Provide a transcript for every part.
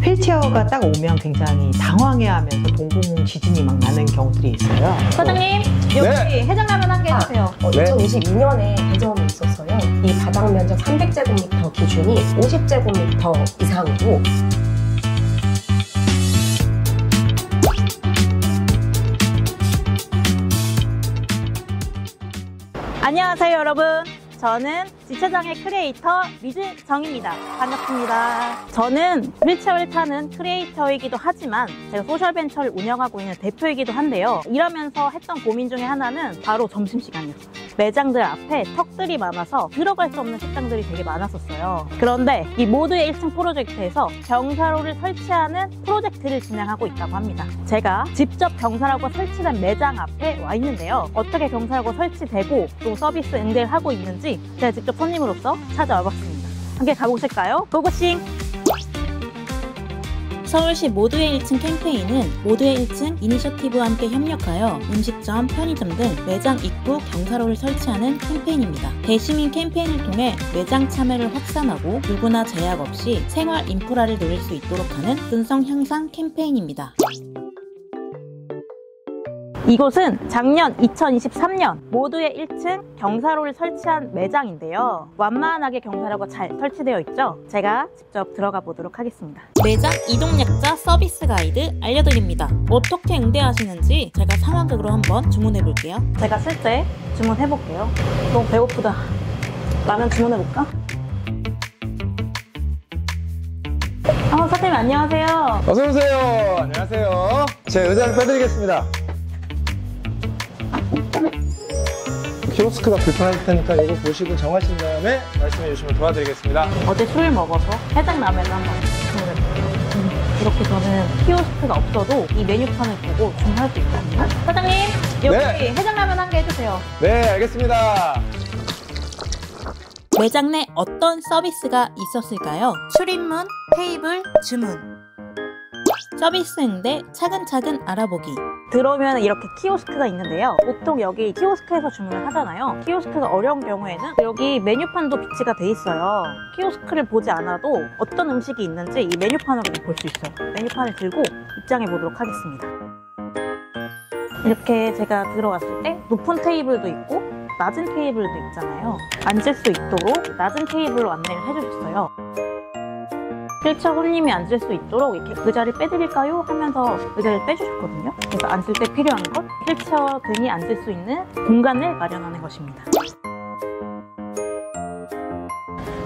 휠체어가 딱 오면 굉장히 당황해하면서 동공공 지진이 막 나는 경우들이 있어요. 사장님, 여기 해장라면 한 개 해주세요. 2022년에 개점이 있었어요. 이 바닥 면적 300제곱미터 기준이 50제곱미터 이상이고 안녕하세요 여러분, 저는 지체장의 크리에이터 류진정입니다. 반갑습니다. 저는 휠체어를 타는 크리에이터이기도 하지만 제가 소셜벤처를 운영하고 있는 대표이기도 한데요. 일하면서 했던 고민 중에 하나는 바로 점심시간이었어요. 매장들 앞에 턱들이 많아서 들어갈 수 없는 식당들이 되게 많았었어요. 그런데 이 모두의 1층 프로젝트에서 경사로를 설치하는 프로젝트를 진행하고 있다고 합니다. 제가 직접 경사로가 설치된 매장 앞에 와 있는데요. 어떻게 경사로가 설치되고 또 서비스 응대를 하고 있는지 제가 직접 손님으로서 찾아와 봤습니다. 함께 가보실까요? 고고싱! 서울시 모두의 1층 캠페인은 모두의 1층 이니셔티브와 함께 협력하여 음식점, 편의점 등 매장 입구 경사로를 설치하는 캠페인입니다. 대시민 캠페인을 통해 매장 참여를 확산하고 누구나 제약 없이 생활 인프라를 누릴 수 있도록 하는 분성 향상 캠페인입니다. 이곳은 작년 2023년 모두의 1층 경사로를 설치한 매장인데요. 완만하게 경사로가 잘 설치되어 있죠? 제가 직접 들어가 보도록 하겠습니다. 매장 이동약자 서비스 가이드 알려드립니다. 어떻게 응대하시는지 제가 상황극으로 한번 주문해 볼게요. 제가 실제 주문해 볼게요. 너무 배고프다. 라면 주문해 볼까? 사장님 안녕하세요. 어서오세요. 안녕하세요. 제 의자를 빼드리겠습니다. 키오스크가 불편할 테니까 이거 보시고 정하신 다음에 말씀해 주시면 도와드리겠습니다. 어제 술을 먹어서 해장라면을 한번 주문해볼게요. 이렇게 저는 키오스크가 없어도 이 메뉴판을 보고 주문할 수 있거든요. 사장님, 여기 해장라면 한 개 해주세요. 네, 알겠습니다. 매장 내 어떤 서비스가 있었을까요? 출입문, 테이블, 주문. 서비스 응대 차근차근 알아보기. 들어오면 이렇게 키오스크가 있는데요. 보통 여기 키오스크에서 주문을 하잖아요. 키오스크가 어려운 경우에는 여기 메뉴판도 비치가 돼 있어요. 키오스크를 보지 않아도 어떤 음식이 있는지 이 메뉴판으로도 볼 수 있어요. 메뉴판을 들고 입장해 보도록 하겠습니다. 이렇게 제가 들어왔을 때 높은 테이블도 있고 낮은 테이블도 있잖아요. 앉을 수 있도록 낮은 테이블로 안내를 해주셨어요. 휠체어 손님이 앉을 수 있도록 이렇게 의자를 빼드릴까요? 하면서 의자를 빼주셨거든요. 그래서 앉을 때 필요한 것, 휠체어 등이 앉을 수 있는 공간을 마련하는 것입니다.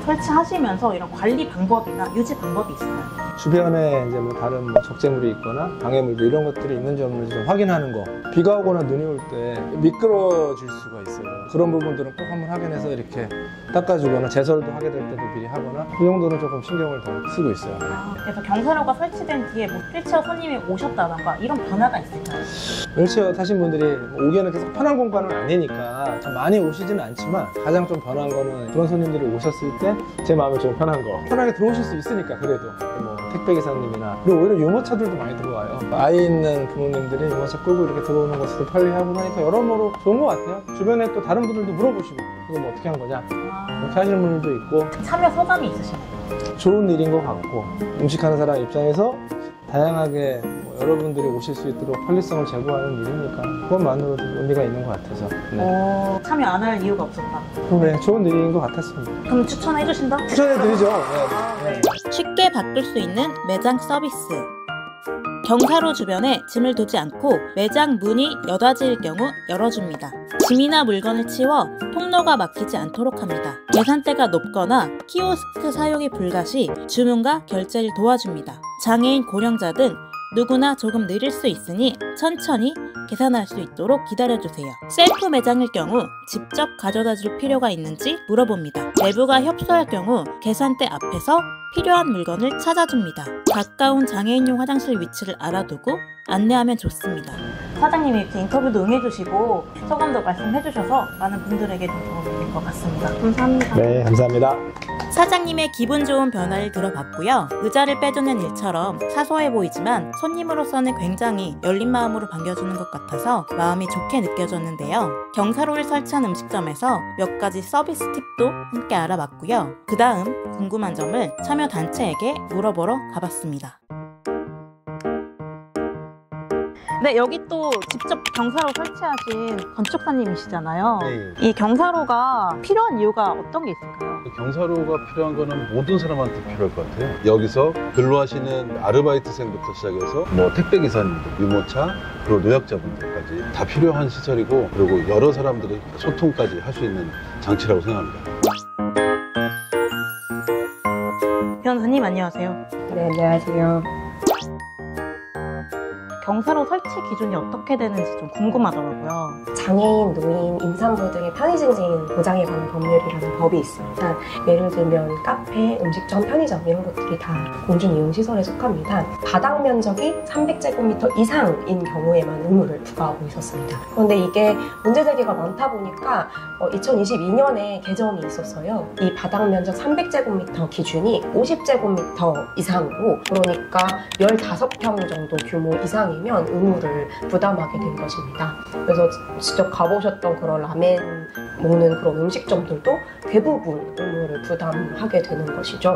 설치하시면서 이런 관리 방법이나 유지 방법이 있어요. 주변에 이제 뭐 다른 적재물이 있거나 방해물도 이런 것들이 있는지 없는지 좀 확인하는 거. 비가 오거나 눈이 올 때 미끄러질 수가 있어요. 그런 부분들은 꼭 한번 확인해서 이렇게 닦아주거나 제설도 하게 될 때도 미리 하거나 그 정도는 조금 신경을 더 쓰고 있어요. 그래서 경사로가 설치된 뒤에 뭐 휠체어 손님이 오셨다던가 이런 변화가 있을까요? 휠체어 타신 분들이 오기에는 계속 편한 공간은 아니니까 참 많이 오시지는 않지만 가장 좀 변한 거는 그런 손님들이 오셨을 때 제 마음이 좀 편한 거. 편하게 들어오실 수 있으니까 그래도 뭐 택배기사님이나 그리고 오히려 유모차들도 많이 들어와요. 아이 있는 부모님들이 유모차 끌고 이렇게 들어오는 것도 편리하고 하니까 여러모로 좋은 것 같아요. 주변에 또 다른 분들도 물어보시고 이거 뭐 어떻게 한 거냐 이렇게 하시는 분들도 있고. 참여 소감이 있으시나요? 좋은 일인 것 같고 음식하는 사람 입장에서 다양하게 여러분들이 오실 수 있도록 편리성을 제공하는 일이니까 그것만으로도 의미가 있는 것 같아서 참여 안 할 이유가 없었다. 네, 좋은 일인 것 같았습니다. 그럼 추천해 주신다? 추천해드리죠. 네. 쉽게 바꿀 수 있는 매장 서비스. 경사로 주변에 짐을 두지 않고 매장 문이 여닫이일 경우 열어줍니다. 짐이나 물건을 치워 통로가 막히지 않도록 합니다. 계산대가 높거나 키오스크 사용이 불가 시 주문과 결제를 도와줍니다. 장애인, 고령자 등 누구나 조금 느릴 수 있으니 천천히 계산할 수 있도록 기다려주세요. 셀프 매장일 경우 직접 가져다 줄 필요가 있는지 물어봅니다. 내부가 협소할 경우 계산대 앞에서 필요한 물건을 찾아줍니다. 가까운 장애인용 화장실 위치를 알아두고 안내하면 좋습니다. 사장님이 이렇게 인터뷰도 응해주시고 소감도 말씀해주셔서 많은 분들에게 좀 도움이 될 것 같습니다. 감사합니다. 네, 감사합니다. 사장님의 기분 좋은 변화를 들어봤고요. 의자를 빼주는 일처럼 사소해 보이지만 손님으로서는 굉장히 열린 마음으로 반겨주는 것 같아서 마음이 좋게 느껴졌는데요. 경사로를 설치한 음식점에서 몇 가지 서비스 팁도 함께 알아봤고요. 그 다음 궁금한 점을 참여 단체에게 물어보러 가봤습니다. 네, 여기 또 직접 경사로 설치하신 건축사님이시잖아요. 네. 이 경사로가 필요한 이유가 어떤 게 있을까요? 경사로가 필요한 거는 모든 사람한테 필요할 것 같아요. 여기서 근로하시는 아르바이트생부터 시작해서 뭐 택배기사님들, 유모차, 그리고 노약자분들까지 다 필요한 시설이고, 그리고 여러 사람들의 소통까지 할 수 있는 장치라고 생각합니다. 변호사님 안녕하세요. 네, 안녕하세요. 경사로 설치 기준이 어떻게 되는지 좀 궁금하더라고요. 장애인, 노인, 임산부 등의 편의증진 보장에 관한 법률이라는 법이 있습니다. 예를 들면 카페, 음식점, 편의점 이런 것들이 다 공중이용시설에 속합니다. 바닥 면적이 300제곱미터 이상인 경우에만 의무를 부과하고 있었습니다. 그런데 이게 문제제기가 많다 보니까 2022년에 개정이 있었어요. 이 바닥 면적 300제곱미터 기준이 50제곱미터 이상으로, 그러니까 15평 정도 규모 이상이면 의무를 부담하게 된 것입니다. 그래서 직접 가보셨던 그런 라멘 먹는 그런 음식점들도 대부분 의무를 부담하게 되는 것이죠.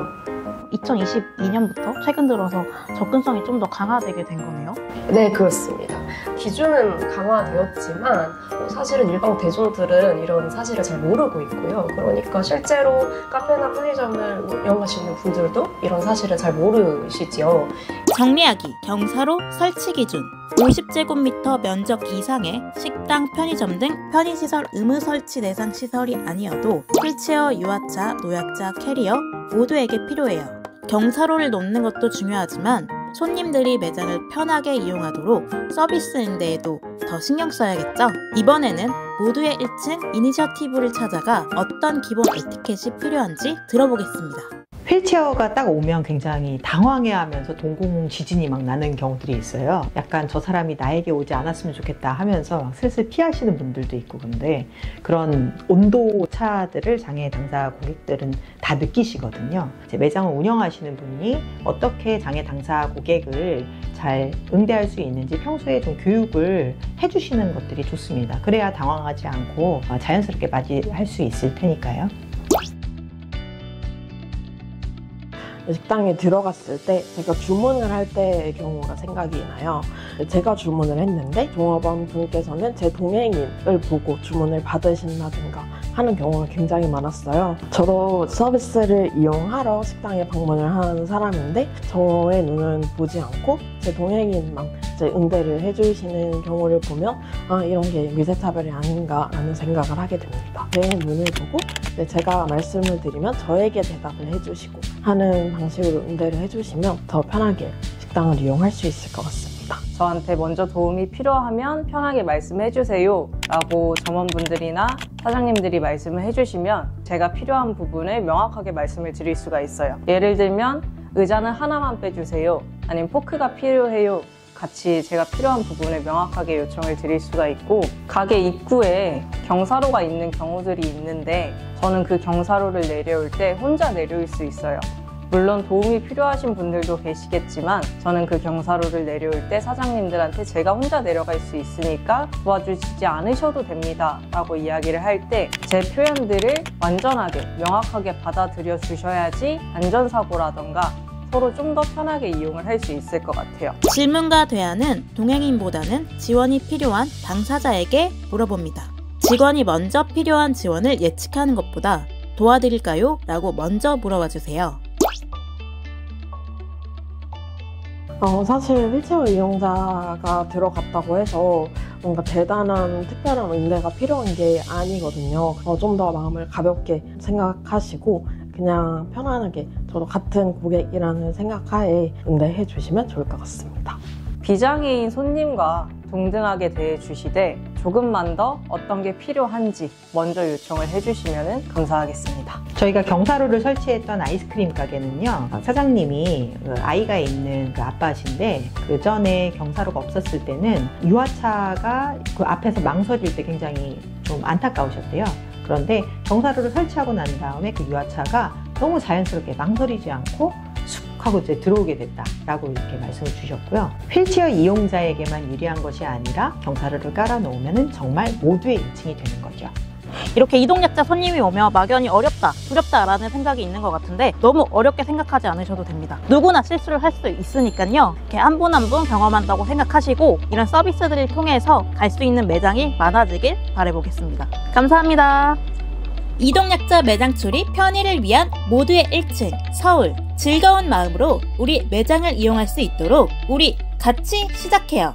2022년부터 최근 들어서 접근성이 좀 더 강화되게 된 거네요. 네, 그렇습니다. 기준은 강화되었지만 사실은 일반 대중들은 이런 사실을 잘 모르고 있고요. 그러니까 실제로 카페나 편의점을 운영하시는 분들도 이런 사실을 잘 모르시지요. 정리하기, 경사로 설치 기준. 50제곱미터 면적 이상의 식당, 편의점 등 편의시설 의무 설치 대상 시설이 아니어도 휠체어, 유아차, 노약자, 캐리어 모두에게 필요해요. 경사로를 놓는 것도 중요하지만 손님들이 매장을 편하게 이용하도록 서비스인데에도 더 신경 써야겠죠? 이번에는 모두의 1층 이니셔티브를 찾아가 어떤 기본 에티켓이 필요한지 들어보겠습니다. 휠체어가 딱 오면 굉장히 당황해하면서 동공 지진이 막 나는 경우들이 있어요. 약간 저 사람이 나에게 오지 않았으면 좋겠다 하면서 슬슬 피하시는 분들도 있고, 그런데 그런 온도차들을 장애 당사 고객들은 다 느끼시거든요. 이제 매장을 운영하시는 분이 어떻게 장애 당사 고객을 잘 응대할 수 있는지 평소에 좀 교육을 해주시는 것들이 좋습니다. 그래야 당황하지 않고 자연스럽게 맞이할 수 있을 테니까요. 식당에 들어갔을 때 제가 주문을 할 때의 경우가 생각이 나요. 제가 주문을 했는데 종업원 분께서는 제 동행인을 보고 주문을 받으신다든가 하는 경우가 굉장히 많았어요. 저도 서비스를 이용하러 식당에 방문을 하는 사람인데 저의 눈은 보지 않고 제 동행인만 이제 응대를 해주시는 경우를 보면 이런 게 미세차별이 아닌가라는 생각을 하게 됩니다. 제 눈을 보고 제가 말씀을 드리면 저에게 대답을 해주시고 하는 방식으로 응대를 해주시면 더 편하게 식당을 이용할 수 있을 것 같습니다. 저한테 먼저 도움이 필요하면 편하게 말씀해 주세요 라고 점원분들이나 사장님들이 말씀을 해주시면 제가 필요한 부분을 명확하게 말씀을 드릴 수가 있어요. 예를 들면 의자는 하나만 빼주세요, 아니면 포크가 필요해요 같이 제가 필요한 부분을 명확하게 요청을 드릴 수가 있고, 가게 입구에 경사로가 있는 경우들이 있는데 저는 그 경사로를 내려올 때 혼자 내려올 수 있어요. 물론 도움이 필요하신 분들도 계시겠지만 저는 그 경사로를 내려올 때 사장님들한테 제가 혼자 내려갈 수 있으니까 도와주시지 않으셔도 됩니다 라고 이야기를 할 때 제 표현들을 완전하게 명확하게 받아들여 주셔야지 안전사고라던가 서로 좀 더 편하게 이용을 할 수 있을 것 같아요. 질문과 대화는 동행인보다는 지원이 필요한 당사자에게 물어봅니다. 직원이 먼저 필요한 지원을 예측하는 것보다 도와드릴까요? 라고 먼저 물어봐 주세요. 사실 휠체어 이용자가 들어갔다고 해서 뭔가 대단한 특별한 응대가 필요한 게 아니거든요. 좀 더 마음을 가볍게 생각하시고 그냥 편안하게 저도 같은 고객이라는 생각하에 응대해 주시면 좋을 것 같습니다. 비장애인 손님과 동등하게 대해주시되 조금만 더 어떤 게 필요한지 먼저 요청을 해주시면 감사하겠습니다. 저희가 경사로를 설치했던 아이스크림 가게는요, 사장님이 아이가 있는 그 아빠신데 그 전에 경사로가 없었을 때는 유아차가 그 앞에서 망설일 때 굉장히 좀 안타까우셨대요. 그런데 경사로를 설치하고 난 다음에 그 유아차가 너무 자연스럽게 망설이지 않고 쑥 하고 이제 들어오게 됐다라고 이렇게 말씀을 주셨고요. 휠체어 이용자에게만 유리한 것이 아니라 경사로를 깔아 놓으면 정말 모두의 1층이 되는 거죠. 이렇게 이동약자 손님이 오면 막연히 어렵다, 두렵다라는 생각이 있는 것 같은데 너무 어렵게 생각하지 않으셔도 됩니다. 누구나 실수를 할 수 있으니까요. 이렇게 한 분 한 분 경험한다고 생각하시고 이런 서비스들을 통해서 갈 수 있는 매장이 많아지길 바라보겠습니다. 감사합니다. 이동약자 매장 출입 편의를 위한 모두의 1층 서울 즐거운 마음으로 우리 매장을 이용할 수 있도록 우리 같이 시작해요.